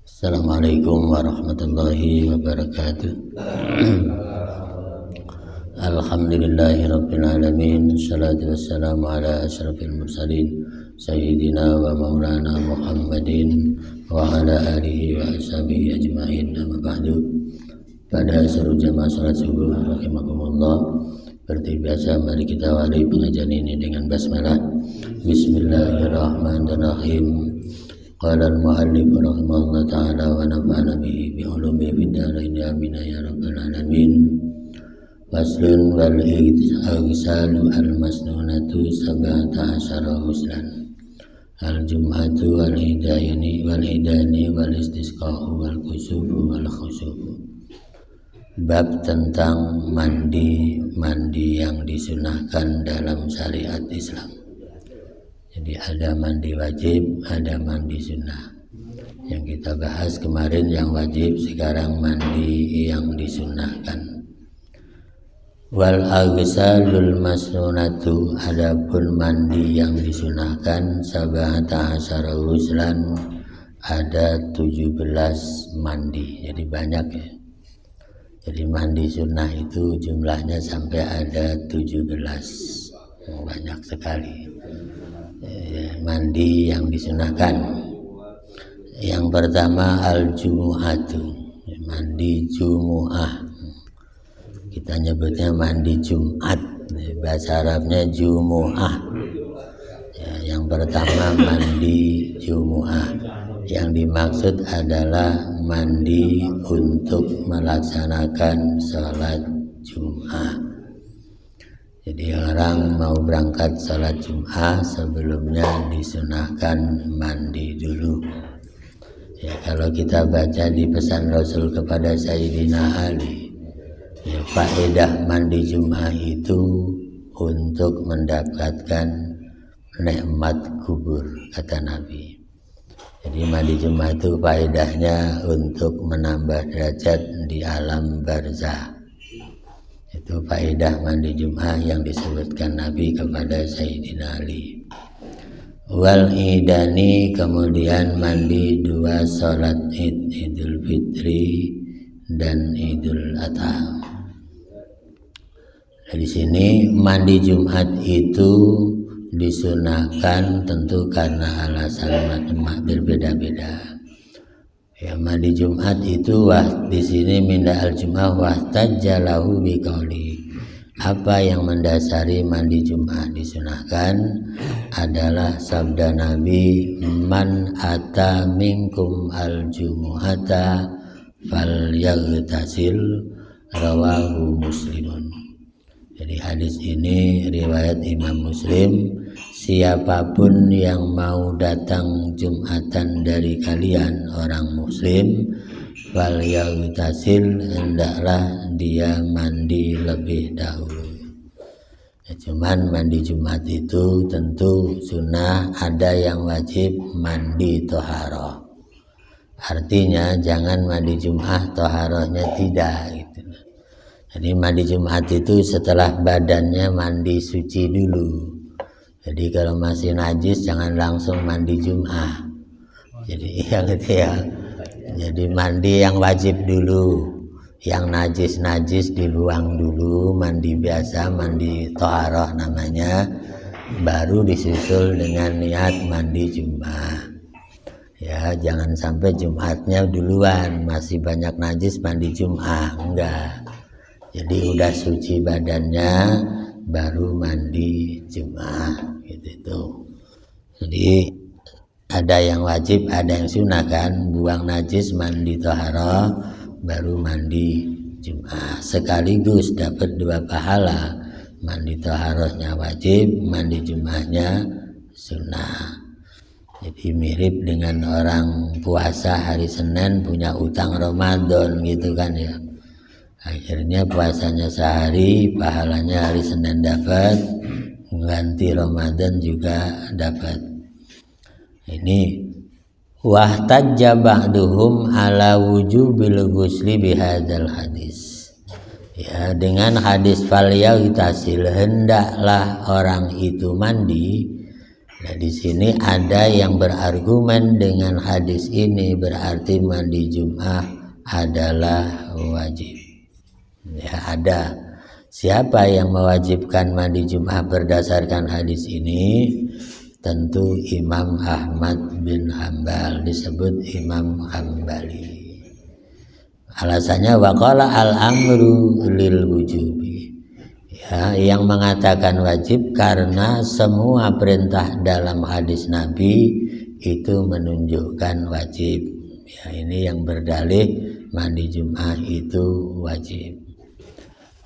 Assalamualaikum warahmatullahi wabarakatuh. Alhamdulillahirabbil alamin. Shalatu wassalamu ala asyrafil mursalin sayyidina wa maulana Muhammadin wa ala alihi wa ashabihi ajmain. Amma ba'du. Pada seluruh jamaah salat subuh rahimakumullah, seperti biasa mari kita awali pengajian ini dengan basmalah. Bismillahirrahmanirrahim. Qala al-mu'allif rahimahullah ta'ala wa nafa'ana bihi bi'ulumi fid dharain amin ya rabbal alamin. Faslun wal igsalu al-masnunatu sab'ata asyara huslan. Al-jum'atu wal idani wal istisqa'u wal kusufu wal khusufu. Bab tentang mandi yang disunahkan dalam syariat Islam. Jadi ada mandi wajib, ada mandi sunnah. Yang kita bahas kemarin yang wajib, sekarang mandi yang disunahkan. Wal aghsalul masnunatu, adapun mandi yang disunahkan sab'ata asyara huslan, ada 17 mandi. Jadi banyak ya. Jadi mandi sunnah itu jumlahnya sampai ada 17. Banyak sekali. Mandi yang disunahkan. Yang pertama al-jumu'atu, mandi Jumu'ah. Kita nyebutnya mandi Jumat, bahasa Arabnya Jumu'ah. Yang pertama mandi Jumu'ah. Yang dimaksud adalah mandi untuk melaksanakan sholat Jum'ah. Jadi orang mau berangkat sholat Jum'ah sebelumnya disunahkan mandi dulu. Ya, kalau kita baca di pesan Rasul kepada Sayyidina Ali, ya, faedah mandi Jum'ah itu untuk mendapatkan nikmat kubur, kata Nabi. Jadi mandi Jum'ah itu faedahnya untuk menambah derajat di alam barzah. Itu faedah mandi Jum'ah yang disebutkan Nabi kepada Sayyidina Ali. Wal idani, kemudian mandi 2 sholat id, Idul Fitri dan Idul Adha. Di sini mandi Jumat itu disunahkan tentu karena alasan berbeda-beda. Ya, mandi Jumat itu di sini minda al-jum'ah wahtajjalahu biqauli. Apa yang mendasari mandi Jumat disunahkan adalah sabda Nabi, man ata minkum al-jumu'ata falyaghtasil, rawahu Muslimun. Jadi hadis ini riwayat Imam Muslim. Siapapun yang mau datang Jumatan dari kalian orang Muslim, fal yaghtasil, hendaklah dia mandi lebih dahulu. Ya, cuman mandi Jumat itu tentu sunnah, ada yang wajib mandi toharoh. Artinya jangan mandi Jumat toharohnya tidak gitu. Jadi mandi Jumat itu setelah badannya mandi suci dulu. Jadi kalau masih najis jangan langsung mandi Jum'ah. Jadi Jadi mandi yang wajib dulu, yang najis dibuang dulu, mandi biasa, mandi toharoh namanya, baru disusul dengan niat mandi Jum'ah. Ya, jangan sampai Jumatnya duluan masih banyak najis mandi Jum'ah, enggak. Jadi udah suci badannya baru mandi Jum'ah gitu. Jadi ada yang wajib, ada yang sunnah kan, buang najis, mandi toharoh, baru mandi Jum'ah. Sekaligus dapat 2 pahala. Mandi toharohnya wajib, mandi Jum'ahnya sunnah. Jadi mirip dengan orang puasa hari Senin punya utang Ramadan gitu kan ya. Akhirnya puasanya sehari, pahalanya hari Senin dapat, ganti Ramadan juga dapat. Ini wahtajja ba'duhum ala wujubil ghusli bihadzal hadis. Ya, dengan hadis fal yaghtasil, hendaklah orang itu mandi Nah, di sini ada yang berargumen dengan hadis ini berarti mandi Jum'ah adalah wajib. Ya, ada. Siapa yang mewajibkan mandi Jum'ah berdasarkan hadis ini? Tentu Imam Ahmad bin Hambal, disebut Imam Hambali. Alasannya waqala al-amru lil wujubi. Ya, yang mengatakan wajib karena semua perintah dalam hadis Nabi itu menunjukkan wajib. Ya, ini yang berdalih mandi Jum'ah itu wajib.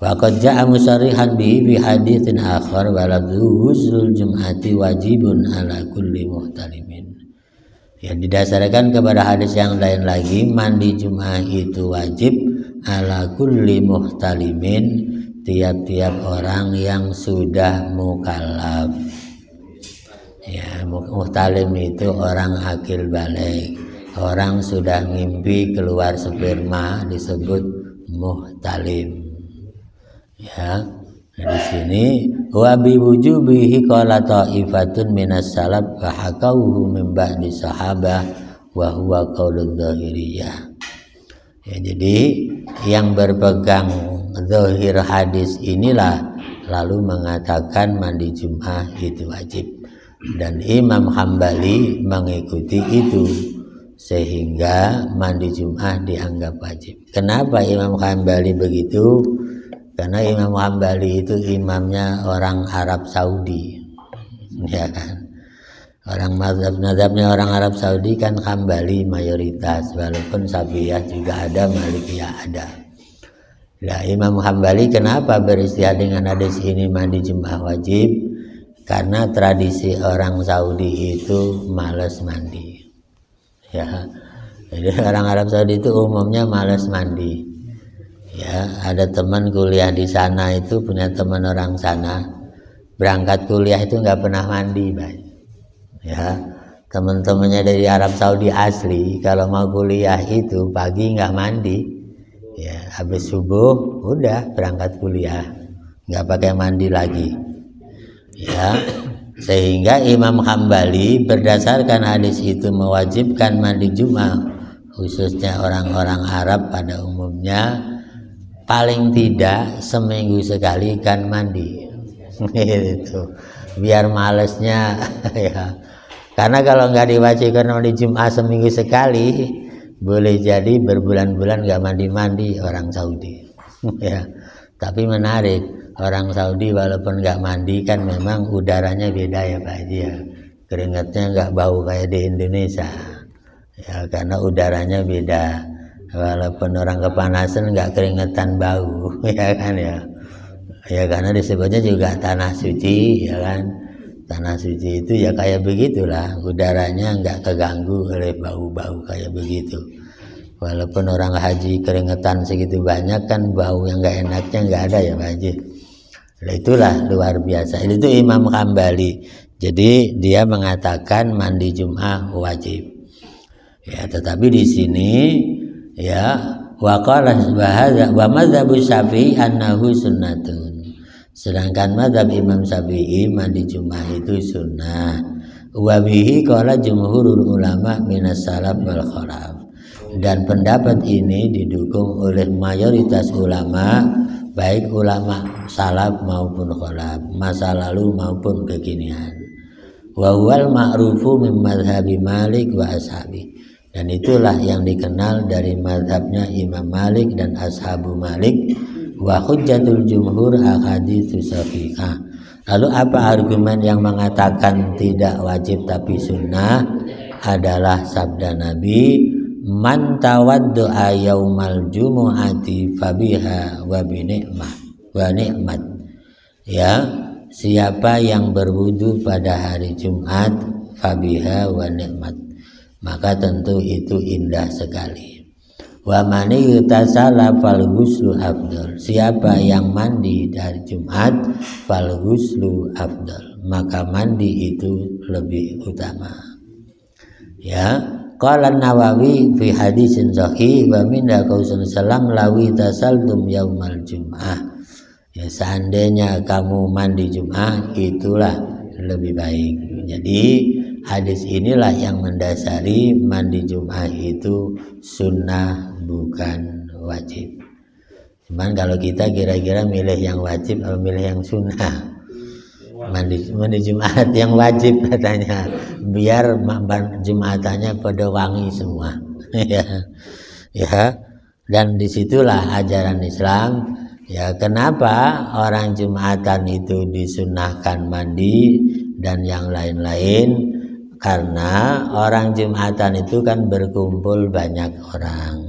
Wa qad ja'a musarrihan bi haditsin akhar walabdu ghusl jum'ati wajibun ala kulli muhtalimin. Yang didasarkan kepada hadis yang lain lagi, mandi Jum'ah itu wajib ala kulli muhtalimin, tiap-tiap orang yang sudah mukallaf. Ya, muhtalim itu orang akil balik, orang sudah ngimpi keluar sperma disebut muhtalim. Ya, di sini wa bi wujubihi qala ta'ifatun minas salaf wa hakauhu min ba'di sahabah wa huwa qauludz zahiriyah. Ya, jadi yang berpegang zahir hadis inilah lalu mengatakan mandi Jum'ah itu wajib, dan Imam Hambali mengikuti itu sehingga mandi Jum'ah dianggap wajib. Kenapa Imam Hambali begitu? Karena Imam Hambali itu imamnya orang Arab Saudi, ya kan? Orang mazhabnya orang Arab Saudi kan Hambali mayoritas, walaupun Syafi'iyah juga ada, Malikiyah ada. Nah, Imam Hambali kenapa beristihad dengan hadis ini mandi Jum'ah wajib? Karena tradisi orang Saudi itu malas mandi. Ya, jadi orang Arab Saudi itu umumnya malas mandi. Ya, ada teman kuliah di sana itu, punya teman orang sana, berangkat kuliah itu nggak pernah mandi, Pak. Ya, teman-temannya dari Arab Saudi asli, kalau mau kuliah itu pagi nggak mandi, ya, habis subuh udah berangkat kuliah, nggak pakai mandi lagi. Ya, sehingga Imam Hambali berdasarkan hadis itu mewajibkan mandi Jum'ah, khususnya orang-orang Arab pada umumnya. Paling tidak seminggu sekali kan mandi, itu biar malesnya ya. Karena kalau nggak diwajibkan mandi Jum'ah seminggu sekali, boleh jadi berbulan-bulan nggak mandi-mandi orang Saudi. Ya, tapi menarik, orang Saudi walaupun nggak mandi kan memang udaranya beda ya Pak Haji ya, keringatnya nggak bau kayak di Indonesia ya, karena udaranya beda. Walaupun orang kepanasan nggak keringetan bau, ya kan ya. Ya karena disebutnya juga tanah suci, ya kan. Tanah suci itu ya kayak begitulah, udaranya nggak keganggu oleh bau-bau kayak begitu. Walaupun orang haji keringetan segitu banyak kan bau yang nggak enaknya nggak ada ya Pak Haji. Nah, itulah luar biasa. Itu Imam Hambali. Jadi dia mengatakan mandi Jum'ah wajib. Ya, tetapi di sini ya waqala wa madzhabu Syafi'i annahu sunnatun. Sedangkan mazhab Imam Syafi'i mandi Jum'ah itu sunnah. Wa bihi qala jumhurul ulama minas salaf wal khalaf. Dan pendapat ini didukung oleh mayoritas ulama, baik ulama salaf maupun khalaf, masa lalu maupun kekinian. Wa huwal ma'rufu min mazhabi Malik wa ashabi. Dan itulah yang dikenal dari mazhabnya Imam Malik dan ashabu Malik. Wa hujjatul jumhur ahaditsus sahihah. Lalu apa argumen yang mengatakan tidak wajib tapi sunnah? Adalah sabda Nabi, man tawaddu'a yaumal jumu'ati fabiha wa binikmah wa nikmat. Ya, siapa yang berwudu pada hari Jumat fabiha wa nikmat, maka tentu itu indah sekali. Wa man yutasalla fal ghuslu afdal. Siapa yang mandi dari Jumat fal ghuslu afdal, maka mandi itu lebih utama. Ya, qala Nawawi fi hadisin sahih wa min qaulun salam lawi tasaltum yaumal jum'ah. Ya, seandainya kamu mandi Jumat itulah lebih baik. Jadi hadis inilah yang mendasari mandi Jumat itu sunnah bukan wajib. Cuman kalau kita kira-kira milih yang wajib atau milih yang sunnah, mandi Jumat yang wajib katanya, biar Jumatannya pada wangi semua. ya. Dan disitulah ajaran Islam. Ya, kenapa orang Jumatan itu disunahkan mandi dan yang lain-lain? Karena orang Jumatan itu kan berkumpul banyak orang.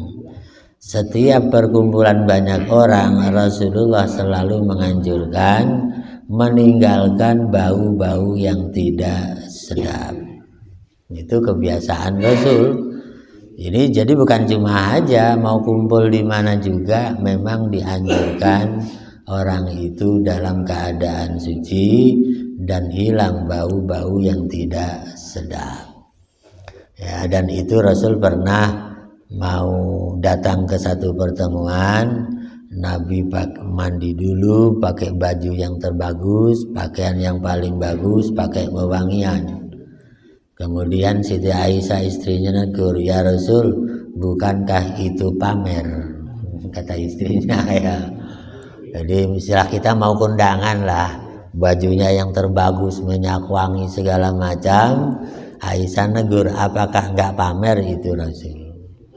Setiap perkumpulan banyak orang, Rasulullah selalu menganjurkan meninggalkan bau-bau yang tidak sedap. Itu kebiasaan Rasul. Ini jadi bukan cuma aja, mau kumpul di mana juga memang dianjurkan orang itu dalam keadaan suci dan hilang bau-bau yang tidak sedap. Ya, dan itu Rasul pernah mau datang ke satu pertemuan, Nabi mandi dulu, pakai baju yang terbagus, pakaian yang paling bagus, pakai wewangian. Kemudian Siti Aisyah istrinya negur, "Ya Rasul, bukankah itu pamer?" Kata istrinya ya. Jadi istilah kita mau kondangan lah, bajunya yang terbagus, minyak wangi segala macam. Aisyah negur, "Apakah enggak pamer itu Rasul?"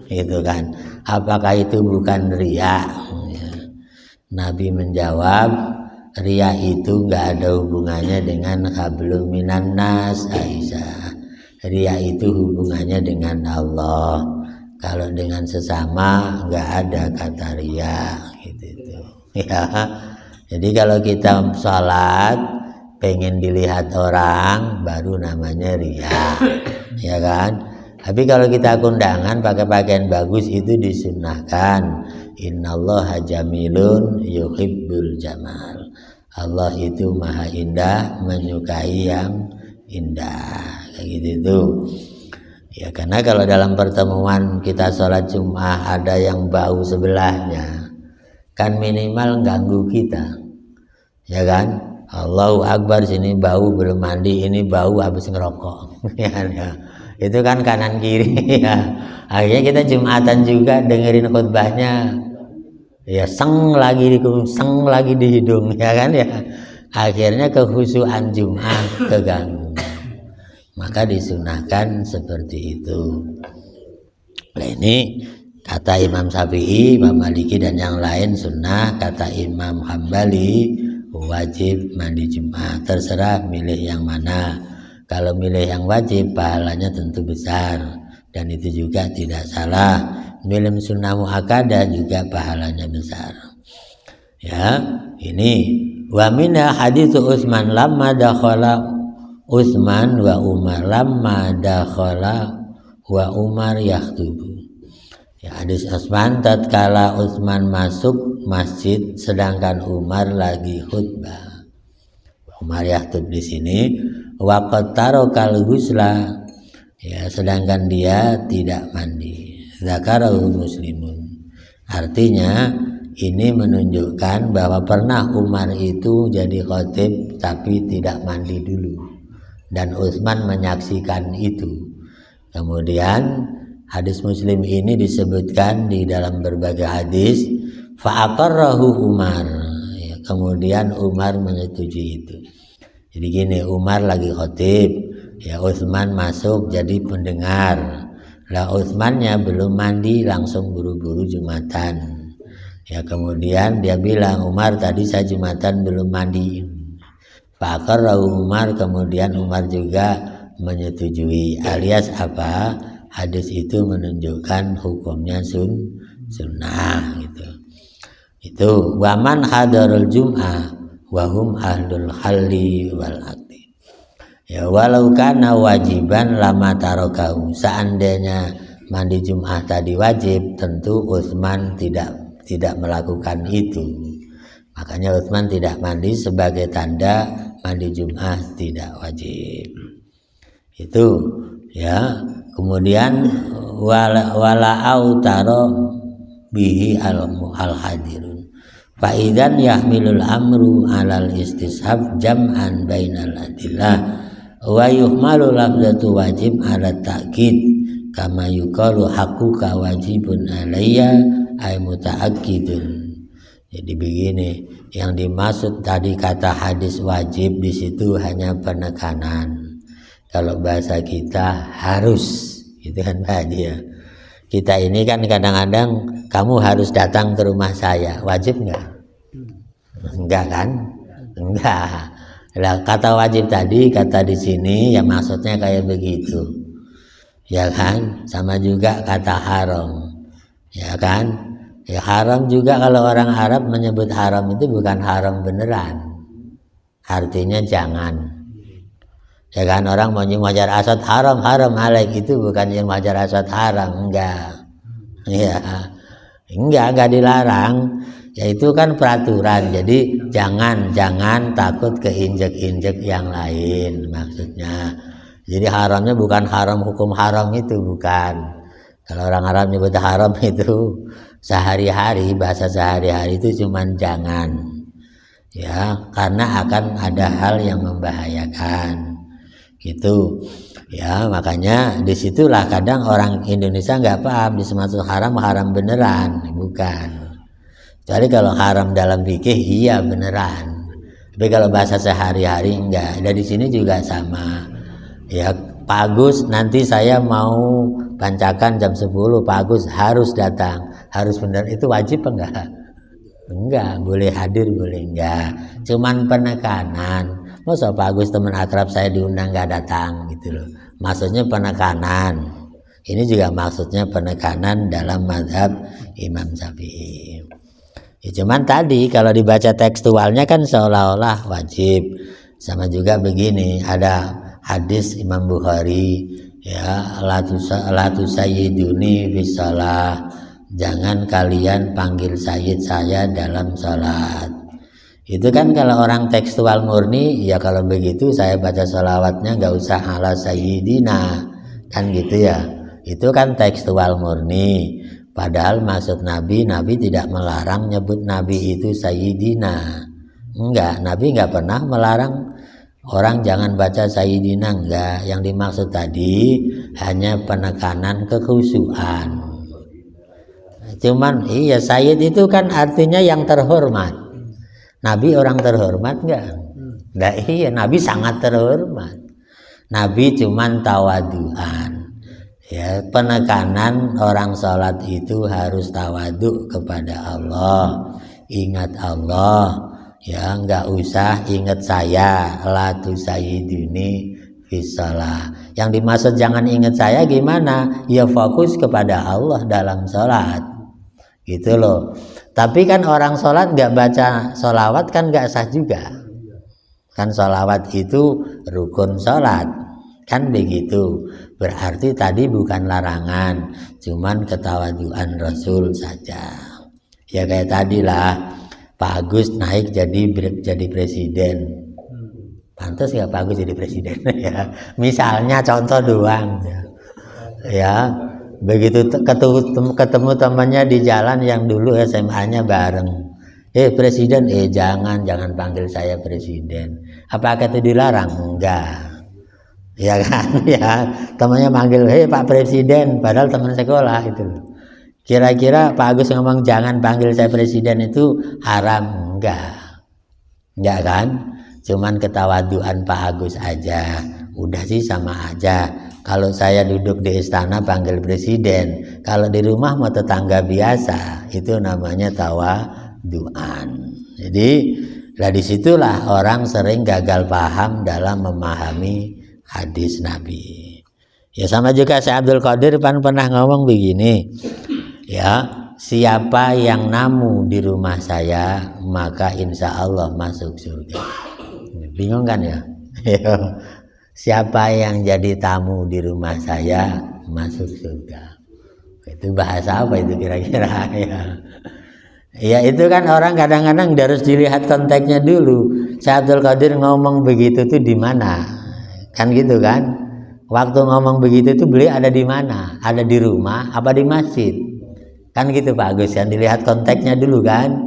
Itu kan, apakah itu bukan riya? Ya. Nabi menjawab, riya itu enggak ada hubungannya dengan hablum minan nas Aisyah. Riya itu hubungannya dengan Allah. Kalau dengan sesama enggak ada kata riya gitu. Ya. Jadi kalau kita sholat pengen dilihat orang baru namanya riya. Ya kan? Tapi kalau kita kondangan pakai pakaian bagus itu disunahkan. Innallaha jamilun yuhibbul jamal. Allah itu maha indah, menyukai yang indah. Kayak gitu. Ya, karena kalau dalam pertemuan kita sholat Jumat ada yang bau sebelahnya, kan minimal ganggu kita. Ya kan? Allahu Akbar, sini bau belum mandi, ini bau habis ngerokok. Ya. Itu kan kanan kiri ya. Akhirnya kita Jumatan juga dengerin khutbahnya, ya seng lagi di hidung, ya kan ya. Akhirnya kekhusyuan Jumat keganggu. Maka disunahkan seperti itu. Nah, ini kata Imam Syafi'i, Imam Maliki dan yang lain sunnah. Kata Imam Hambali wajib mandi Jumat. Terserah milih yang mana. Kalau milih yang wajib pahalanya tentu besar, dan itu juga tidak salah. Milih sunnah muakkadah juga pahalanya besar. Ya, ini wa minna hadits Utsman lamma dakhala Utsman wa Umar lamma dakhala wa Umar yakhtub. Ya, hadis Utsman tatkala Utsman masuk masjid sedangkan Umar lagi khutbah. Umar yakhtub di sini waqad tarokal ghusla, ya, sedangkan dia tidak mandi. Zakarahu Muslimun. Artinya ini menunjukkan bahwa pernah Umar itu jadi khatib tapi tidak mandi dulu, dan Utsman menyaksikan itu. Kemudian hadis Muslim ini disebutkan di dalam berbagai hadis, fa'aqarrahu Umar, ya, kemudian Umar menyetujui itu. Jadi gini, Umar lagi khatib, ya, Utsman masuk jadi pendengar. Lah Utsmannya belum mandi, langsung buru-buru Jumatan. Ya, kemudian dia bilang, "Umar, tadi saya Jumatan belum mandi." Fa'aqarrahu Umar, kemudian Umar juga menyetujui. Alias apa? Hadis itu menunjukkan hukumnya sunnah gitu. Itu waman hadarul jum'ah wahum ahlul halli wal aqdi. Ya, walau kana wajiban lama tarokahu. Seandainya mandi Jum'ah tadi wajib, tentu Utsman tidak melakukan itu. Makanya Utsman tidak mandi sebagai tanda mandi Jum'ah tidak wajib. Itu ya. Kemudian wala autaro bihi al hadirun. Faidan yahmilul amru alal istishab jam'an bainal adillah Wa yuhmalu lafzatu wajib ala ta'kid kama yuqalu haqquka wajibun alayya ay muta'akkidun. Jadi begini, yang dimaksud tadi kata hadis wajib di situ hanya penekanan. Kalau bahasa kita harus, gitu kan Pak Haji ya. Kita ini kan kadang-kadang kamu harus datang ke rumah saya, wajib nggak? Enggak kan? Enggak. Nah, kata wajib tadi, kata di sini ya maksudnya kayak begitu, ya kan? Sama juga kata haram, ya kan? Ya haram juga kalau orang Arab menyebut haram itu bukan haram beneran, artinya jangan. Ya kan, orang mau nyium hajar aswad haram alaik, itu bukan nyium hajar aswad haram, enggak. Ya, enggak dilarang. Ya itu kan peraturan. Jadi jangan takut keinjek-injek yang lain maksudnya. Jadi haramnya bukan haram hukum haram itu, bukan. Kalau orang Arab nyebut haram itu sehari-hari, bahasa sehari-hari itu cuman jangan. Ya, karena akan ada hal yang membahayakan. Gitu ya, makanya disitulah kadang orang Indonesia nggak paham dimaksud haram beneran, bukan. Jadi kalau haram dalam fikih iya beneran, tapi kalau bahasa sehari-hari enggak. Dari sini juga sama ya. Pak Agus nanti saya mau bancakan jam 10, Pak Agus harus datang, harus bener, itu wajib enggak? Enggak, boleh hadir boleh enggak, cuman penekanan. Masa Pak Agus teman akrab saya diundang nggak datang gitu loh. Maksudnya penekanan. Ini juga maksudnya penekanan dalam mazhab Imam Syafi'i. Ya, cuman tadi kalau dibaca tekstualnya kan seolah-olah wajib. Sama juga begini, ada hadis Imam Bukhari ya, la tusayyiduni fi shalah. Jangan kalian panggil sayyid saya dalam salat. Itu kan kalau orang tekstual murni, ya kalau begitu saya baca sholawatnya nggak usah ala sayyidina, kan gitu ya. Itu kan tekstual murni. Padahal maksud Nabi tidak melarang nyebut Nabi itu sayyidina. Enggak, Nabi nggak pernah melarang orang jangan baca sayyidina, enggak. Yang dimaksud tadi hanya penekanan kekhusyuan. Cuman iya, sayyid itu kan artinya yang terhormat. Nabi orang terhormat enggak? Nah, iya, Nabi sangat terhormat. Nabi cuman tawaduan. Ya, penekanan orang sholat itu harus tawadu kepada Allah. Ingat Allah. Ya, enggak usah ingat saya. La tusayyiduni fi shalah. Yang dimaksud jangan ingat saya gimana? Ya fokus kepada Allah dalam sholat. Gitu loh. Tapi kan orang sholat nggak baca sholawat kan nggak sah juga. Kan sholawat itu rukun sholat, kan begitu. Berarti tadi bukan larangan, cuman ketawaduan Rasul saja. Ya kayak tadi lah, Pak Agus naik jadi presiden. Pantas nggak Pak Agus jadi presiden? Ya, misalnya contoh doang. Ya. Begitu ketemu temannya di jalan yang dulu SMA-nya bareng, presiden, jangan panggil saya presiden. Apakah itu dilarang? Enggak, ya kan? Ya, temannya manggil Pak Presiden, padahal teman sekolah itu. Kira-kira Pak Agus ngomong jangan panggil saya presiden itu haram? Enggak kan? Cuman ketawaduan Pak Agus aja, udah sih sama aja. Kalau saya duduk di istana panggil presiden, kalau di rumah mau tetangga biasa, itu namanya tawaduan. Jadi lah disitulah orang sering gagal paham dalam memahami hadis Nabi. Ya sama juga Syekh Abdul Qadir pernah ngomong begini, ya siapa yang namu di rumah saya maka insya Allah masuk surga. Bingung kan ya? Siapa yang jadi tamu di rumah saya masuk surga. Itu bahasa apa itu kira-kira ya? Ya itu kan orang kadang-kadang harus dilihat konteksnya dulu. Syekh Abdul Qadir ngomong begitu tuh di mana? Kan gitu kan? Waktu ngomong begitu tuh beliau ada di mana? Ada di rumah apa di masjid? Kan gitu Pak Agus, yang dilihat konteksnya dulu kan?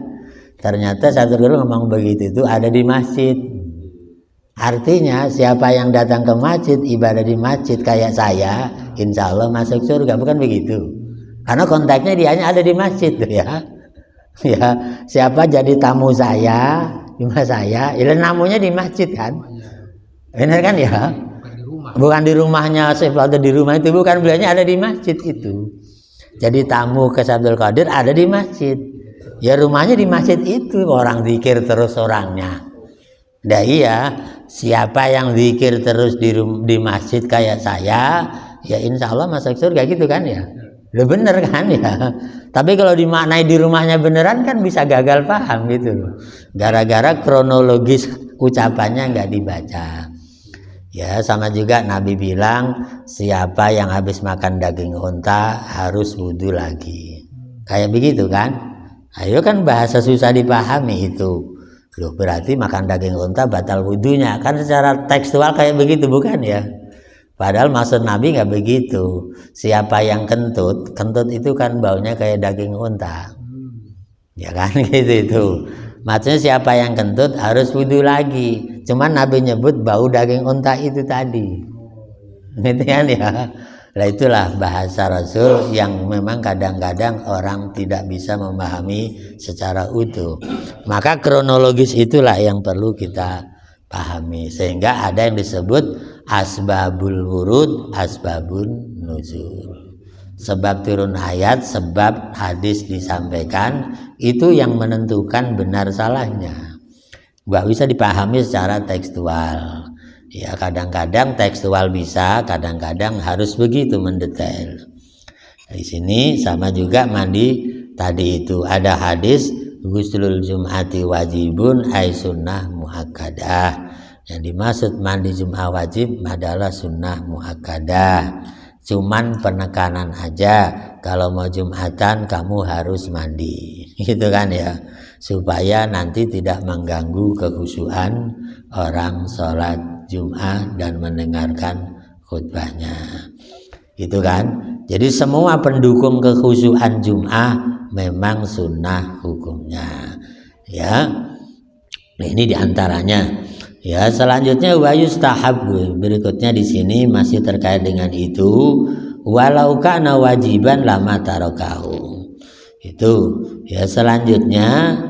Ternyata Syekh Abdul Qadir ngomong begitu itu ada di masjid. Artinya siapa yang datang ke masjid, ibadah di masjid kayak saya, insya Allah masuk surga. Bukan begitu? Karena kontaknya dianya ada di masjid tuh ya. Ya, siapa jadi tamu saya, di rumah saya, ya namunya di masjid kan? Benar kan ya? Bukan di rumahnya atau di rumah itu, bukan, beliaunya ada di masjid itu. Jadi tamu ke Abdul Qadir ada di masjid. Ya rumahnya di masjid itu, orang zikir terus orangnya. Nah iya, siapa yang zikir terus di masjid kayak saya, ya insya Allah masuk surga gitu kan ya. Udah bener kan ya. Tapi kalau dimaknai di rumahnya beneran kan bisa gagal paham gitu loh. Gara-gara kronologis ucapannya nggak dibaca. Ya sama juga Nabi bilang, siapa yang habis makan daging unta harus wudhu lagi. Kayak begitu kan. Ayo kan bahasa susah dipahami itu. Loh, berarti makan daging unta batal wudhunya. Kan secara tekstual kayak begitu bukan ya? Padahal maksud Nabi nggak begitu. Siapa yang kentut, kentut itu kan baunya kayak daging unta. Ya kan gitu itu. Maksudnya siapa yang kentut harus wudhu lagi. Cuman Nabi nyebut bau daging unta itu tadi. Gitu kan ya. Nah itulah bahasa Rasul yang memang kadang-kadang orang tidak bisa memahami secara utuh. Maka kronologis itulah yang perlu kita pahami. Sehingga ada yang disebut asbabul wurud, asbabun nuzul. Sebab turun ayat, sebab hadis disampaikan, itu yang menentukan benar salahnya. Nggak bisa dipahami secara tekstual. Ya kadang-kadang tekstual bisa, kadang-kadang harus begitu mendetail. Di sini sama juga mandi tadi itu ada hadis ghuslul jum'ati wajibun ay sunnah muakkadah. Yang dimaksud mandi Jum'ah wajib adalah sunnah muakkadah. Cuman penekanan aja, kalau mau Jumatan kamu harus mandi. Gitu kan ya. Supaya nanti tidak mengganggu kekhusyuan orang sholat Jum'ah dan mendengarkan khutbahnya. Gitu kan. Jadi semua pendukung kekhusyuan Jum'ah memang sunnah hukumnya. Ya. Nah, ini diantaranya. Ya, selanjutnya wa yustahabbu. Berikutnya di sini masih terkait dengan itu, walau kana wajiban lama tarakahu. Itu ya selanjutnya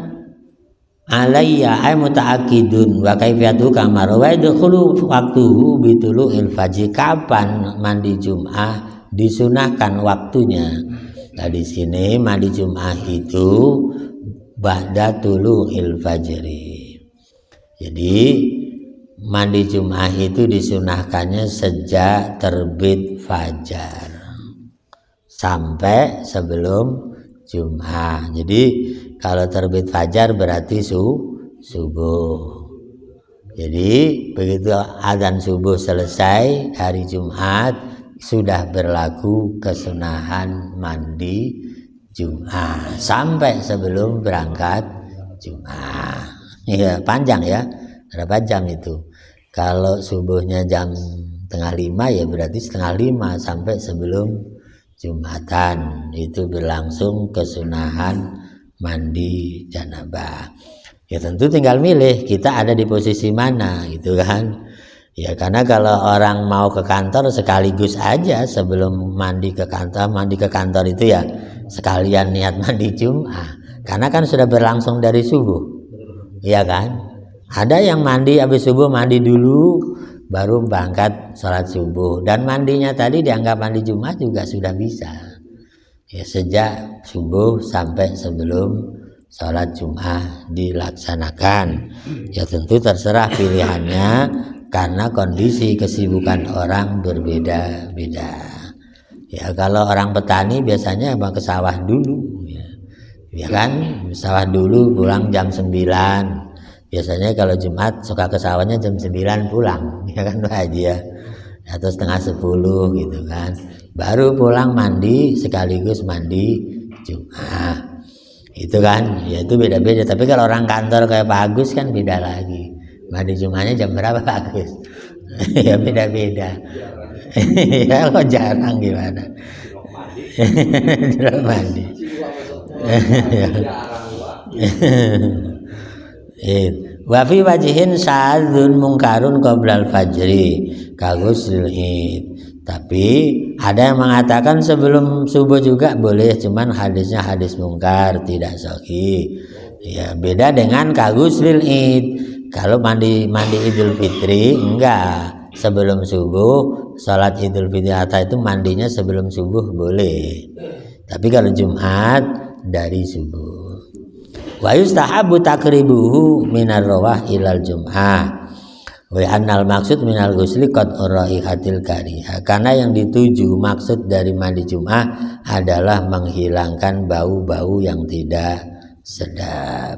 alayya ay mutaakkidun wa kaifiyatu kama wa yadkhulu waqtuhu bitulu'il fajr. Kapan mandi Jum'ah disunahkan waktunya? Nah di sini mandi Jum'ah itu ba'da tulu'il fajri. Jadi mandi Jum'ah itu disunahkannya sejak terbit fajar sampai sebelum Jum'ah. Jadi kalau terbit fajar berarti subuh. Jadi begitu adzan subuh selesai hari Jumat sudah berlaku kesunahan mandi Jum'ah sampai sebelum berangkat Jum'ah. Ya panjang ya, berapa jam itu? Kalau subuhnya jam 4:30 ya berarti 4:30 sampai sebelum Jumatan. Itu berlangsung kesunahan mandi janabah. Ya tentu tinggal milih kita ada di posisi mana gitu kan. Ya karena kalau orang mau ke kantor sekaligus aja sebelum mandi ke kantor itu ya sekalian niat mandi Jum'ah. Karena kan sudah berlangsung dari subuh. Iya kan? Ada yang mandi habis subuh mandi dulu baru berangkat sholat subuh, dan mandinya tadi dianggap mandi Jumat juga sudah bisa. Ya sejak subuh sampai sebelum sholat Jumat dilaksanakan. Ya tentu terserah pilihannya karena kondisi kesibukan orang berbeda-beda. Ya kalau orang petani biasanya emang ke sawah dulu ya. Ya kan, sawah dulu pulang jam 9. Biasanya kalau Jumat suka ke sawahnya jam 9 pulang, ya kan Pak Haji ya. Atau 9:30 gitu kan. Baru pulang mandi sekaligus mandi Jumat. Itu kan, ya itu beda-beda. Tapi kalau orang kantor kayak Pak Agus kan beda lagi. Mandi Jumatnya jam berapa Pak Agus? Ya beda-beda. Ya kok jarang gimana? Jarang mandi. Wa fi wajhin syadzun mungkarun qoblal fajri kaguslil id. Tapi ada yang mengatakan sebelum subuh juga boleh, cuman hadisnya hadis mungkar, tidak sahih. Ya, beda dengan kaguslil id. Kalau mandi Idul Fitri enggak, sebelum subuh salat Idul Fitri itu mandinya sebelum subuh boleh. Tapi kalau Jumat dari subuh. Wa yustahabu takribuhu minar rawah ilal jum'ah. Wa annal maksud minal ghusli qad raihatil kariha. Karena yang dituju maksud dari mandi Jumat adalah menghilangkan bau-bau yang tidak sedap.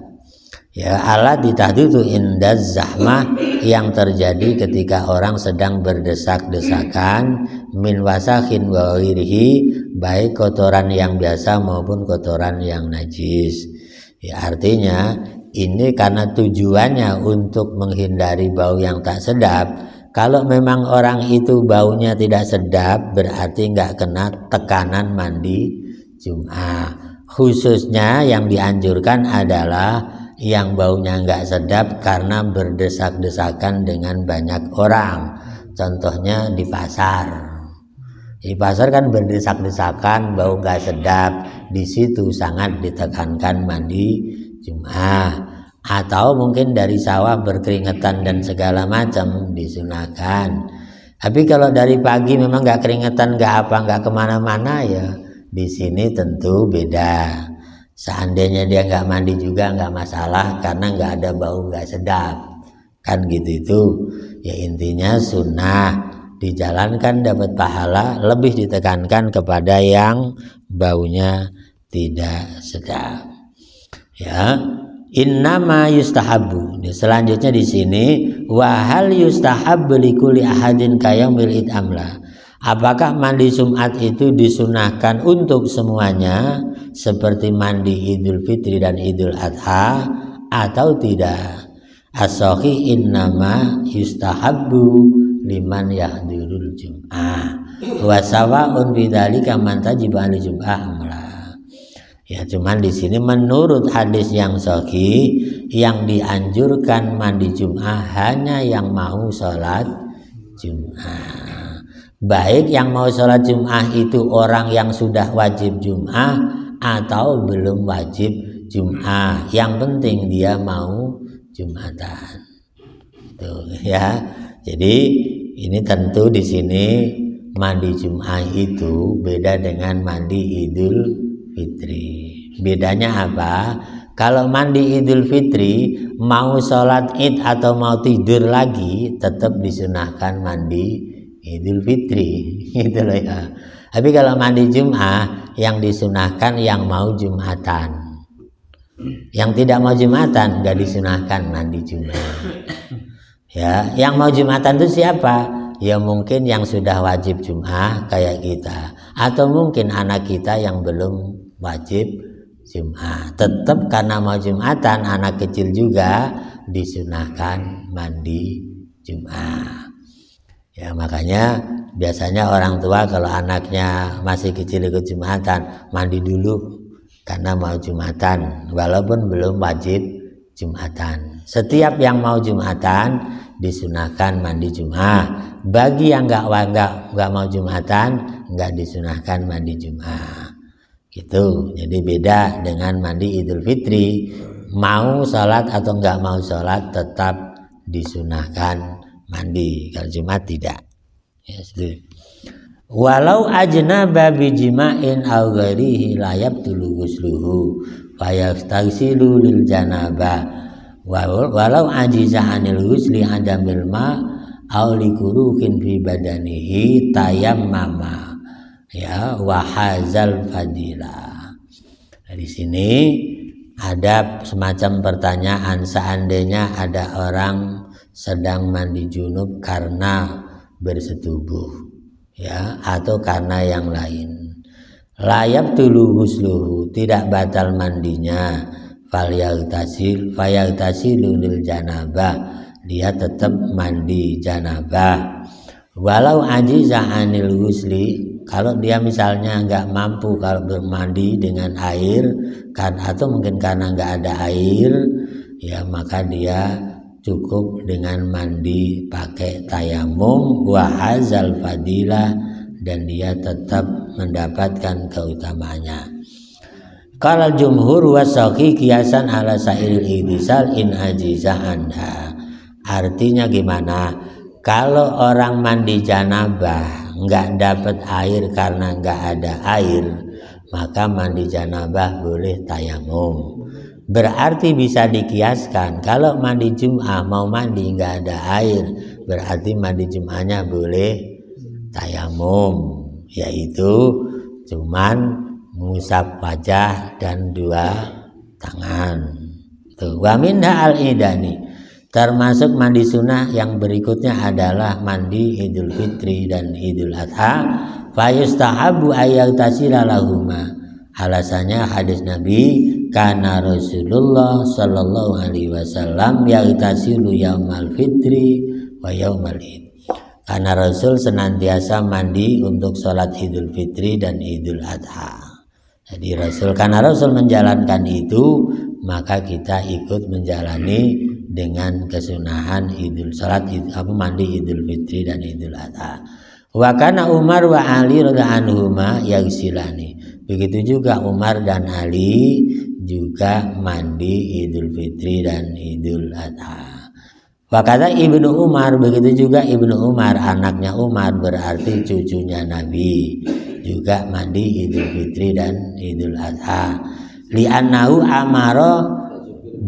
Ya, alat ditahdidu indaz zahmah, yang terjadi ketika orang sedang berdesak-desakan, min wasakhin wa ghairihi, baik kotoran yang biasa maupun kotoran yang najis. Ya, artinya ini karena tujuannya untuk menghindari bau yang tak sedap. Kalau memang orang itu baunya tidak sedap, berarti nggak kena tekanan mandi Jumat. Khususnya yang dianjurkan adalah yang baunya nggak sedap karena berdesak-desakan dengan banyak orang. Contohnya di pasar. Di pasar kan berdesak-desakan, bau nggak sedap, di situ sangat ditekankan mandi Jumat. Atau mungkin dari sawah berkeringetan dan segala macam disunahkan. Tapi kalau dari pagi memang nggak keringetan, nggak kemana-mana, ya di sini tentu beda. Seandainya dia nggak mandi juga nggak masalah karena nggak ada bau nggak sedap, kan gitu itu. Ya intinya sunnah dijalankan dapat pahala, lebih ditekankan kepada yang baunya tidak sedap. Ya, innama yustahabu. Selanjutnya di sini wa hal yustahabbu likulli ahadin kayaumil id amla. Apakah mandi Jumat itu disunahkan untuk semuanya seperti mandi Idul Fitri dan Idul Adha atau tidak? As-sahih innama yustahabbu liman yahdurul jum'ah wa sawa'un bidzalika man tajibu al jum'ah amla. Ya, cuman di sini menurut hadis yang sahih yang dianjurkan mandi Jum'ah hanya yang mau sholat Jum'ah. Baik yang mau sholat Jum'ah itu orang yang sudah wajib Jum'ah atau belum wajib Jum'ah. Yang penting dia mau Jumatan. Tuh ya. Jadi ini tentu di sini mandi Jum'ah itu beda dengan mandi Idul Fitri. Bedanya apa? Kalau mandi Idul Fitri mau sholat Id atau mau tidur lagi tetap disunahkan mandi Idul Fitri, gitu loh ya. Tapi kalau mandi Jum'ah yang disunahkan yang mau Jumatan. Yang tidak mau Jumatan nggak disunahkan mandi Jum'ah. Ya, yang mau Jumatan itu siapa? Ya mungkin yang sudah wajib Jum'ah kayak kita, atau mungkin anak kita yang belum wajib Jum'ah. Tetap karena mau Jumatan, anak kecil juga disunahkan mandi Jum'ah. Ya makanya biasanya orang tua kalau anaknya masih kecil ikut Jumatan, mandi dulu karena mau Jumatan, walaupun belum wajib Jumatan. Setiap yang mau Jumatan disunahkan mandi Jum'ah. Bagi yang nggak mau Jumatan, nggak disunahkan mandi Jum'ah. Gitu. Jadi beda dengan mandi Idul Fitri. Mau sholat atau nggak mau sholat tetap disunahkan mandi. Kalau Jumat tidak. Ya, gitu. Walau ajnaba bi jima'in aw ghairihi la yabtulu ghusluhu fa yastagsilu lil janabah. Walau ajiza anil ghusli adamil ma aw likuruhin fi badanihi tayammama. Ya, wahazal fadilah. Di sini ada semacam pertanyaan, seandainya ada orang sedang mandi junub karena bersetubuh, ya, atau karena yang lain, layab tulu husluhu, tidak batal mandinya, fayagtasilu lil janabah, dia tetap mandi janabah. Walau ajiza anil husli, kalau dia misalnya nggak mampu kalau bermandi dengan air kan, atau mungkin karena nggak ada air, ya maka dia cukup dengan mandi pakai tayamum wa hazal fadilah, dan dia tetap mendapatkan keutamaannya. Qala jumhur wa sahih kiasan ala sairil ihtisal in ajiza anha. Artinya gimana? Kalau orang mandi janabah nggak dapat air karena nggak ada air, maka mandi janabah boleh tayamum. Berarti bisa dikiaskan kalau mandi Jum'ah mau mandi nggak ada air, berarti mandi Jum'ahnya boleh tayamum, yaitu cuman mengusap wajah dan dua tangan. Wa minha al-idani, termasuk mandi sunnah yang berikutnya adalah mandi Idul Fitri dan Idul Adha. Fa yustahabu ayaghtasila lahuma. Alasannya hadis Nabi, karena Rasulullah sallallahu alaihi wasallam yaghtasilu yaumal fitri wa yaumal id. Karena Rasul senantiasa mandi untuk sholat Idul Fitri dan Idul Adha. Jadi karena Rasul menjalankan itu, maka kita ikut menjalani dengan kesunahan mandi Idul Fitri dan Idul Adha. Wa kana Umar wa Ali radhiyallahu anhuma yaghsilani. Begitu juga Umar dan Ali juga mandi Idul Fitri dan Idul Adha. Wakata Ibnu Umar, begitu juga Ibnu Umar, anaknya Umar berarti cucunya Nabi, juga mandi Idul Fitri dan Idul Adha. Li'annahu amara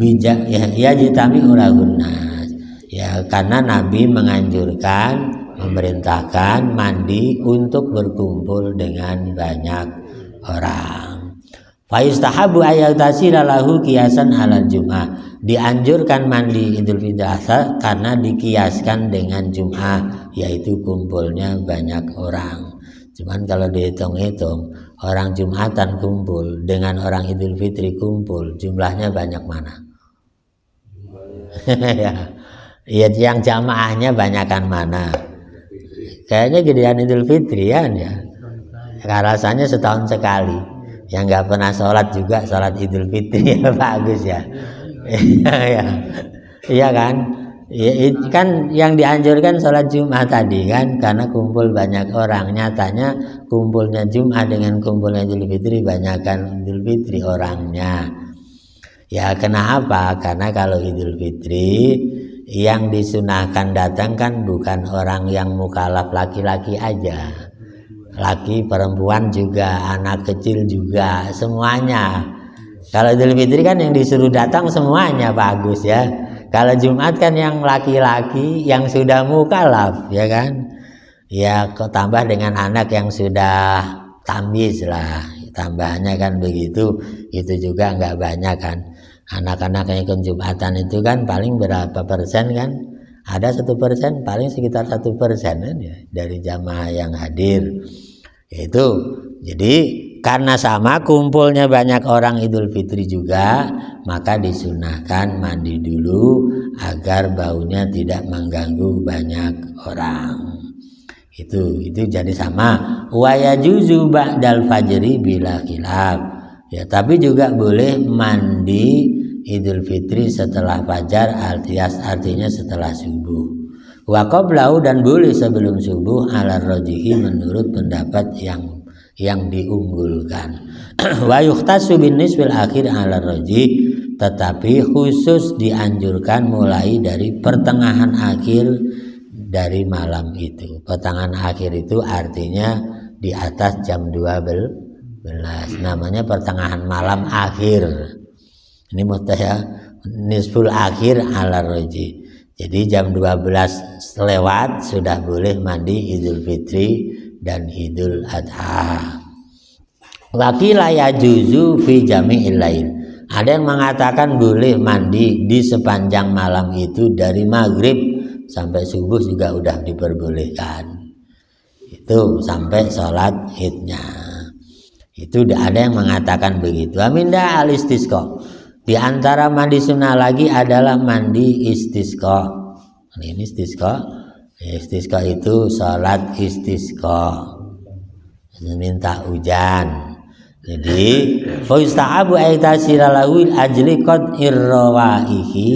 bijak ya jitami ulahunnas. Ya, karena Nabi menganjurkan, memerintahkan mandi untuk berkumpul dengan banyak orang. Fa yustahabu ayaghtasila lahu qiyasan 'alal Jum'ah. Dianjurkan mandi Idul Fitri karena dikiaskan dengan Jum'ah, yaitu kumpulnya banyak orang. Cuman kalau dihitung-hitung, orang Jumatan kumpul dengan orang Idul Fitri kumpul, jumlahnya banyak mana? Ya, yang jamaahnya banyakan mana? Kayaknya gedean Idul Fitri ya. Rasanya setahun sekali. Yang nggak pernah sholat juga sholat Idul Fitri ya bagus ya. Iya kan? Ya, kan yang dianjurkan sholat Jumat tadi kan, karena kumpul banyak orang. Nyatanya kumpulnya Jumat dengan kumpulnya Idul Fitri banyakkan Idul Fitri orangnya. Ya kenapa? Karena kalau Idul Fitri yang disunahkan datang kan bukan orang yang mukallaf laki-laki aja, laki perempuan juga, anak kecil juga, semuanya. Kalau Idul Fitri kan yang disuruh datang semuanya bagus ya. Kalau Jumat kan yang laki-laki yang sudah mukallaf ya kan. Ya kok tambah dengan anak yang sudah tamyiz lah, tambahnya kan begitu. Itu juga nggak banyak kan. Anak-anak yang ikut Jumatan itu kan paling berapa persen kan? Ada 1%, paling sekitar 1% kan ya, dari jamaah yang hadir. Itu jadi karena sama kumpulnya banyak orang Idul Fitri juga, maka disunahkan mandi dulu agar baunya tidak mengganggu banyak orang. Itu jadi sama. Wa yajuzu ba'dal fajri bila khilaf. Ya, tapi juga boleh mandi Idul Fitri setelah fajar, artinya setelah subuh. Wa qablahu, dan boleh sebelum subuh, ala rajihi menurut pendapat yang diunggulkan. Wa yukhtasu bin nisfil akhir ala rajih, tetapi khusus dianjurkan mulai dari pertengahan akhir dari malam itu. Pertengahan akhir itu artinya di atas jam 12. Namanya pertengahan malam akhir. Ini mutaya nisful akhir ala roji. Jadi jam 12 lewat sudah boleh mandi Idul Fitri dan Idul Adha. Wakila yajuzu fi jami'il lail. Ada yang mengatakan boleh mandi di sepanjang malam itu, dari maghrib sampai subuh juga udah diperbolehkan. Itu sampai sholat idnya. Itu ada yang mengatakan begitu. Aminda al-istisqa. Di antara mandi sunnah lagi adalah mandi istisqa. Ini istisqa. Istisqa itu sholat istisqa, minta hujan. Jadi fa yusta'abu aytasira lahu ajli qad irrawaihi.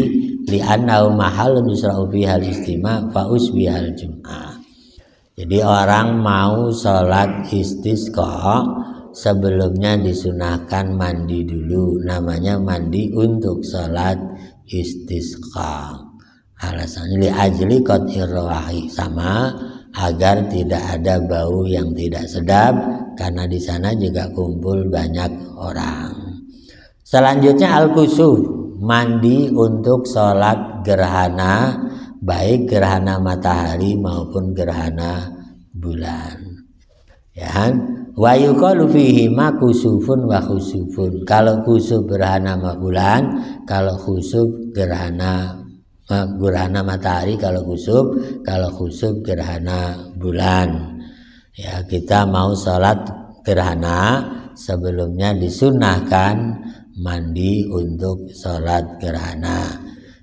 li'annahu mahallun yusra'u fihal istima' fa usbihal jum'ah. Jadi orang mau sholat istisqa sebelumnya disunahkan mandi dulu, namanya mandi untuk sholat istisqa. Alasannya li ajli qat'ir rawahi, sama agar tidak ada bau yang tidak sedap karena di sana juga kumpul banyak orang. Selanjutnya al-kusuf, mandi untuk sholat gerhana, baik gerhana matahari maupun gerhana bulan. Ya, wa yuqalu fihi ma kusufun wa khusufun. Kalau kusuf gerhana bulan, kalau khusuf gerhana matahari, kalau khusuf gerhana bulan. Ya, kita mau sholat gerhana sebelumnya disunahkan mandi untuk sholat gerhana.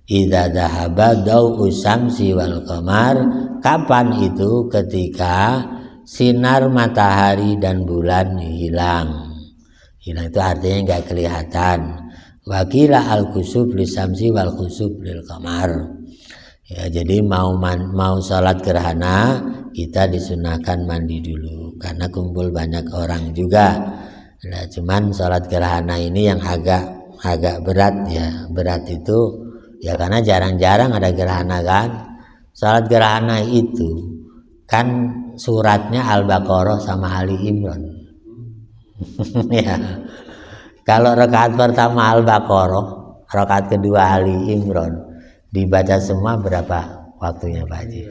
Idza dhahaba daw'u syamsi wal qamar, kapan itu? Ketika sinar matahari dan bulan hilang. Hilang itu artinya enggak kelihatan. Wa qila al kusuf li syamsi wal khusuf lil qamar. Ya, jadi mau sholat gerhana kita disunahkan mandi dulu karena kumpul banyak orang juga. Nah, cuman sholat gerhana ini yang agak berat ya. Berat itu ya karena jarang-jarang ada gerhana kan. Sholat gerhana itu kan suratnya Al-Baqarah sama Ali Imran. Ya. Kalau rakaat pertama Al-Baqarah, rakaat kedua Ali Imran, dibaca semua berapa waktunya Pak Haji?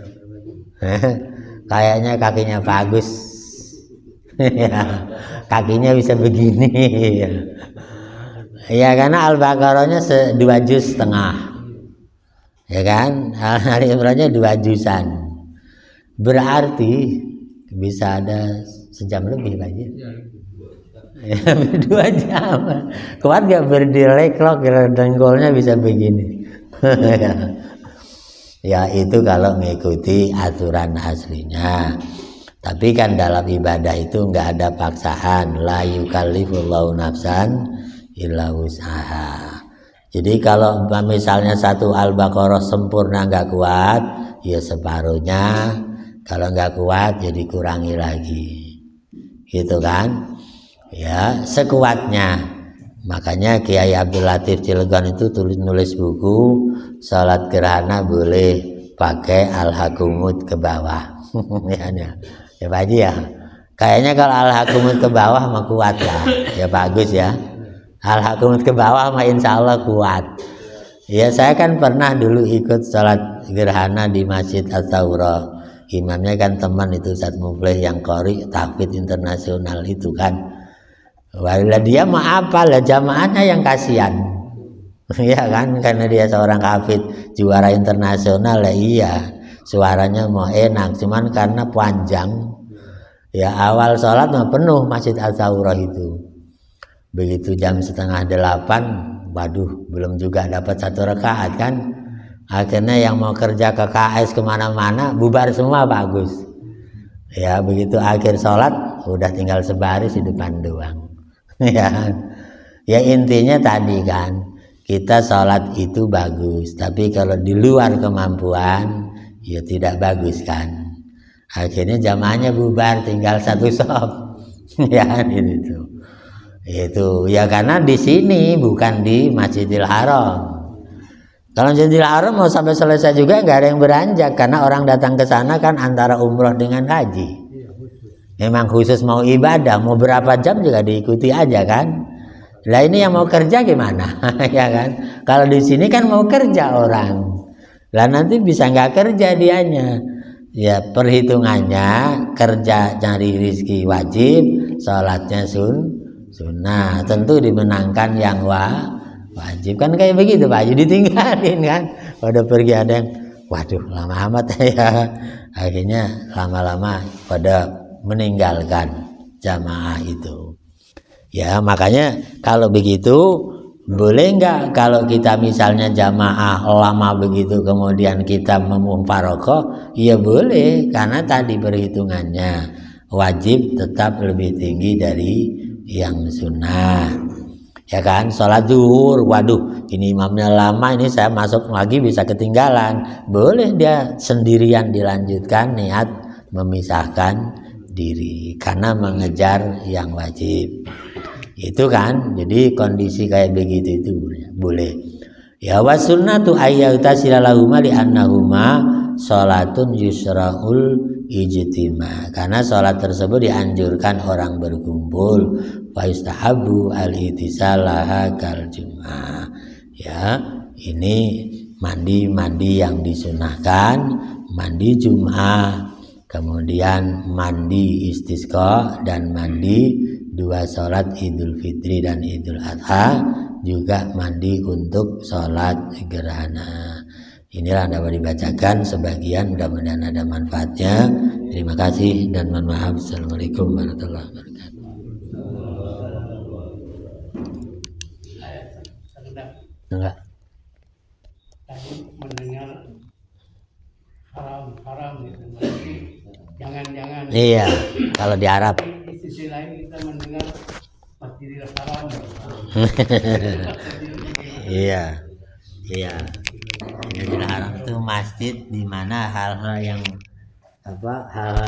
Kayaknya kakinya Pak Agus. Ya, kakinya bisa begini. Ya karena Al-Baqarahnya 2 juz setengah. Ya kan? Ali Imrannya 2 juzan. Berarti bisa ada sejam lebih Pak Haji. Ya, 2 jam. Kuat gak berdiri klok dengkulnya bisa begini. Ya itu kalau mengikuti aturan aslinya. Tapi kan dalam ibadah itu enggak ada paksaan, la yukallifullahu nafsan illa wus'aha. Jadi kalau misalnya satu Al-Baqarah sempurna enggak kuat, ya separuhnya. Kalau enggak kuat ya dikurangi lagi. Gitu kan? Ya, sekuatnya. Makanya Kiai Abdul Latif Cilegon itu nulis buku salat gerhana boleh pakai al-hakumut ke bawah. Ya Pak Haji ya. Kayaknya kalau al-hakumut ke bawah mah kuat lah. Ya bagus ya. Al-hakumut ke bawah mah insya Allah kuat. Ya saya kan pernah dulu ikut salat gerhana di Masjid At-Taurah. Imamnya kan teman itu Ustaz Muflih yang qori tahfidz internasional itu kan. Wala dia mah apa lah jamaahnya yang kasihan. Ya kan karena dia seorang hafidz juara internasional lah iya. Suaranya mau enak cuman karena panjang. Ya awal sholat mah penuh Masjid Al-Taurah itu. Begitu jam 7:30, waduh belum juga dapat 1 rakaat kan. Akhirnya yang mau kerja ke KS kemana-mana bubar semua bagus. Ya begitu akhir sholat udah tinggal sebaris di depan doang. Ya intinya tadi kan kita sholat itu bagus, tapi kalau di luar kemampuan ya tidak bagus kan. Akhirnya jamaahnya bubar tinggal 1 shop. Ya itu ya karena di sini bukan di Masjidil Haram. Kalau Masjidil Haram mau sampai selesai juga nggak ada yang beranjak karena orang datang ke sana kan antara umroh dengan haji. Memang khusus mau ibadah, mau berapa jam juga diikuti aja kan. Lah ini yang mau kerja gimana? Ya kan. Kalau di sini kan mau kerja orang. Lah nanti bisa nggak kerja dianya. Ya perhitungannya kerja cari rezeki wajib, sholatnya sunnah. Tentu dimenangkan yang wajib kan kayak begitu Pak Haji ditinggalin kan. Pada pergi ada yang waduh lama amat ya. Akhirnya lama-lama pada meninggalkan jamaah itu. Ya makanya kalau begitu boleh enggak kalau kita misalnya jamaah lama begitu kemudian kita memfaraqah? Ya boleh karena tadi perhitungannya wajib tetap lebih tinggi dari yang sunnah. Ya kan, sholat zuhur, waduh ini imamnya lama, ini saya masuk lagi bisa ketinggalan. Boleh dia sendirian dilanjutkan, niat memisahkan diri karena mengejar yang wajib. Itu kan, jadi kondisi kayak begitu itu boleh. Ya wa sunnatu ayyautasila lahuma li annahuma sholatun yusra'ul ijtima, karena sholat tersebut dianjurkan orang berkumpul. Wa yustahabu al-itisalaha kal jum'ah. Ya, ini mandi yang disunahkan, mandi Jum'ah, kemudian mandi istisqa dan mandi dua sholat Idul Fitri dan Idul Adha, juga mandi untuk sholat gerhana. Inilah dapat dibacakan sebagian, mudah-mudahan ada manfaatnya. Terima kasih dan mohon maaf. Assalamualaikum warahmatullahi wabarakatuh. Enggak. Tadi mendengar haram gitu, jangan. Iya, kalau di Arab. Di sisi lain kita mendengar Masjidil Haram. Iya. Masjidil Haram itu masjid di mana hal-hal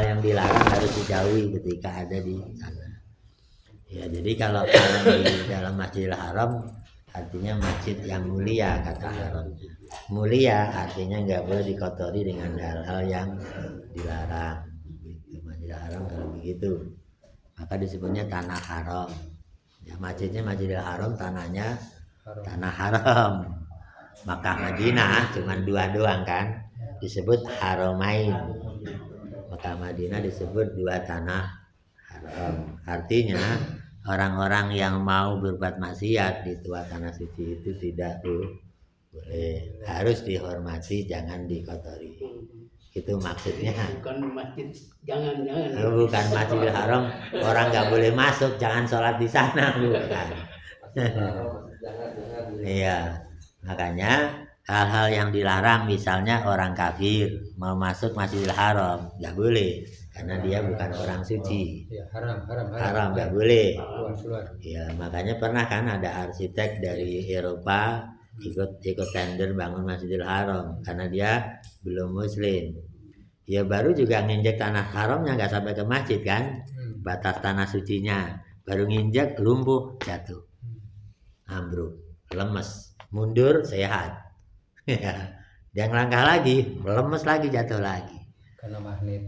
yang dilarang harus dijauhi ketika ada di sana. Ya, jadi kalau di dalam Masjidil Haram artinya masjid yang mulia, kata Haram. Mulia artinya nggak boleh dikotori dengan hal-hal yang dilarang. Masjidil Haram kalau begitu, maka disebutnya tanah haram. Ya, masjidnya Masjidil Haram, tanahnya tanah haram. Makkah Madinah cuma dua doang kan, disebut Haramain. Makkah Madinah disebut dua tanah haram. Artinya orang-orang yang mau berbuat maksiat di dua tanah suci itu tidak boleh, harus dihormati, jangan dikotori. Itu maksudnya. Bukan masjid jangan. Bukan Masjidil Haram orang nggak boleh masuk, jangan sholat di sana, bukan. Iya, makanya hal-hal yang dilarang, misalnya orang kafir mau masuk Masjidil Haram nggak boleh, karena dia bukan orang suci. Haram nggak boleh. Ya, makanya pernah kan ada arsitek dari Eropa ikut tender bangun Masjidil Haram karena dia belum muslim. Ya baru juga nginjek tanah haramnya, nggak sampai ke masjid kan, batas tanah sucinya, baru nginjek lumpuh, jatuh, ambruk, lemes, mundur sehat. Dia ngelangkah lagi, lemes lagi, jatuh lagi. Karena magnet.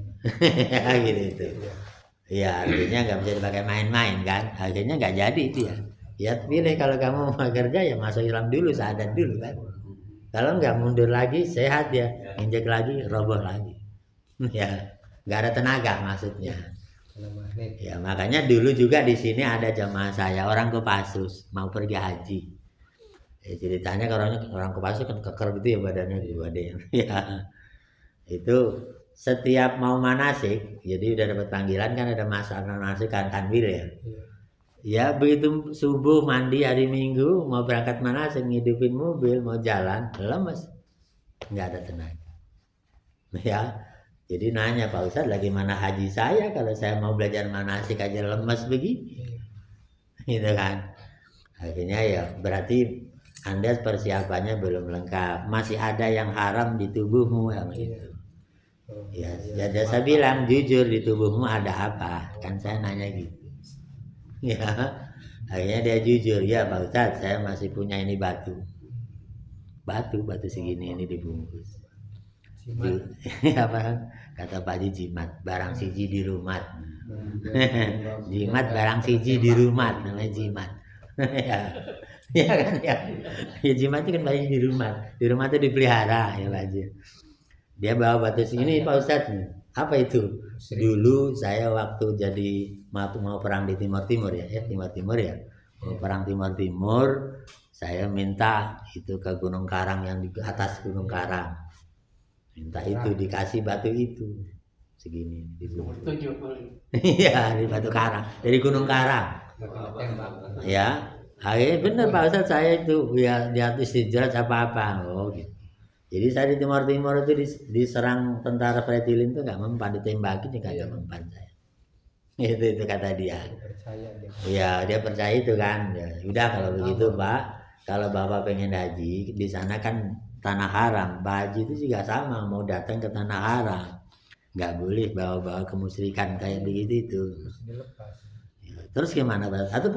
Gitu itu. Ya artinya nggak bisa dipakai main-main kan, akhirnya nggak jadi itu ya. Ya pilih, kalau kamu mau kerja ya masuk Islam dulu, syahadat dulu kan. Kalau nggak, mundur lagi, sehat ya, injek lagi, roboh lagi. Ya nggak ada tenaga maksudnya. Ya makanya dulu juga di sini ada jamaah saya orang Kopassus mau pergi haji. Ya, ceritanya kalau orang Kopassus kan keker gitu ya badannya, ya itu setiap mau manasik, jadi udah dapat panggilan kan, ada masalah manasik kan, tanwil ya. Ya begitu subuh mandi hari Minggu mau berangkat manasik, ngidupin mobil mau jalan, lemes, nggak ada tenaga. Ya, jadi nanya, Pak Ustadz lagi mana haji saya, kalau saya mau belajar manasik aja lemes begini, gitu kan. Akhirnya ya berarti Anda persiapannya belum lengkap, masih ada yang haram di tubuhmu yang itu. Ya, saya bilang jujur, di tubuhmu ada apa? Kan saya nanya gitu. Ya, akhirnya dia jujur, ya Pak Ustadz saya masih punya ini batu segini ini dibungkus. Apa kata Pak Haji, jimat barang siji di rumah. Jimat barang siji di rumah, namanya jimat. Ya kan ya. Ya jimat itu kan banyak di rumah itu dipelihara ya Pak Haji. Dia bawa batu sini, Pak Ustadz, apa itu? Dulu saya waktu jadi mau perang di Timur ya, mau perang Timur, saya minta itu ke Gunung Karang, yang di atas Gunung Karang, minta itu, dikasih batu itu segini di iya, di batu karang, dari Gunung Karang. Ya, akhirnya bener Pak Ustadz, saya itu ya di atas istirahat apa-apa. Oh gitu. Jadi saya di Timur itu diserang tentara Fretilin itu nggak mempan, ditembakin juga nggak mempan saya. Itu kata dia. Percaya dia. Iya, dia percaya itu kan. Ya, udah kalau begitu Pak, kalau Bapak pengen haji, di sana kan tanah haram. Pak Haji itu juga sama, mau datang ke tanah haram. Nggak boleh bawa-bawa kemusyrikan kayak begitu itu. Terus dilepas. Ya, terus gimana Pak? Atau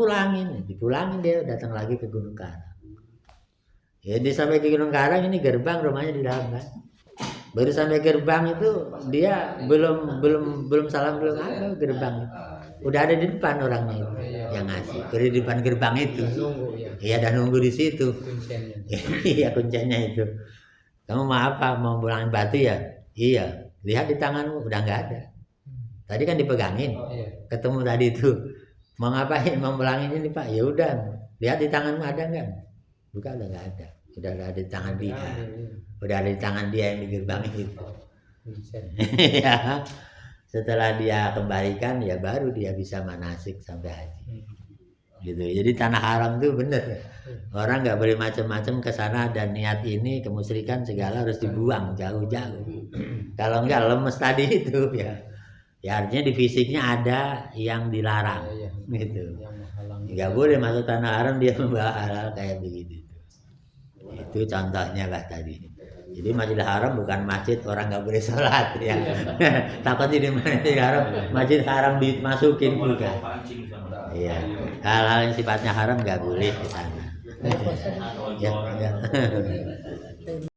dipulangin dia datang lagi ke Gunung Karang. Ya, dia sampai ke Gunung Karang, ini gerbang rumahnya di dalam kan. Baru sampai gerbang itu dia belum salam belum apa gerbang. Udah ada di depan orangnya itu yang ngasih. Udah di depan gerbang itu. Nunggu ya. Iya, dan nunggu di situ. Kuncinya. Iya, kuncinya itu. Kamu mau apa? Mau pulangin batu ya? Iya. Lihat di tanganmu udah nggak ada. Tadi kan dipegangin. Iya. Ketemu tadi itu. Mau ngapain? Mau pulangin ini Pak? Ya udah. Lihat di tanganmu ada nggak? Bukan, udah nggak ada. Udah ada di tangan dia. Udah ada di tangan dia yang di gerbang itu. Ya. Setelah dia kembalikan ya baru dia bisa manasik sampai haji. Gitu. Jadi tanah haram itu bener. Orang nggak boleh macam-macam ke sana dan niat ini kemusyrikan segala harus dibuang jauh-jauh. Kalau nggak lemes tadi itu ya. Ya artinya di fisiknya ada yang dilarang. Gitu. Nggak boleh masuk tanah haram dia membawa hal-hal kayak begitu. Itu contohnya lah tadi. Jadi Masjidil Haram bukan masjid orang nggak boleh sholat ya. Takut di Masjidil Haram, Masjid Haram dimasukin bukan. Iya. Hal-hal yang sifatnya haram nggak boleh ke sana. Ya.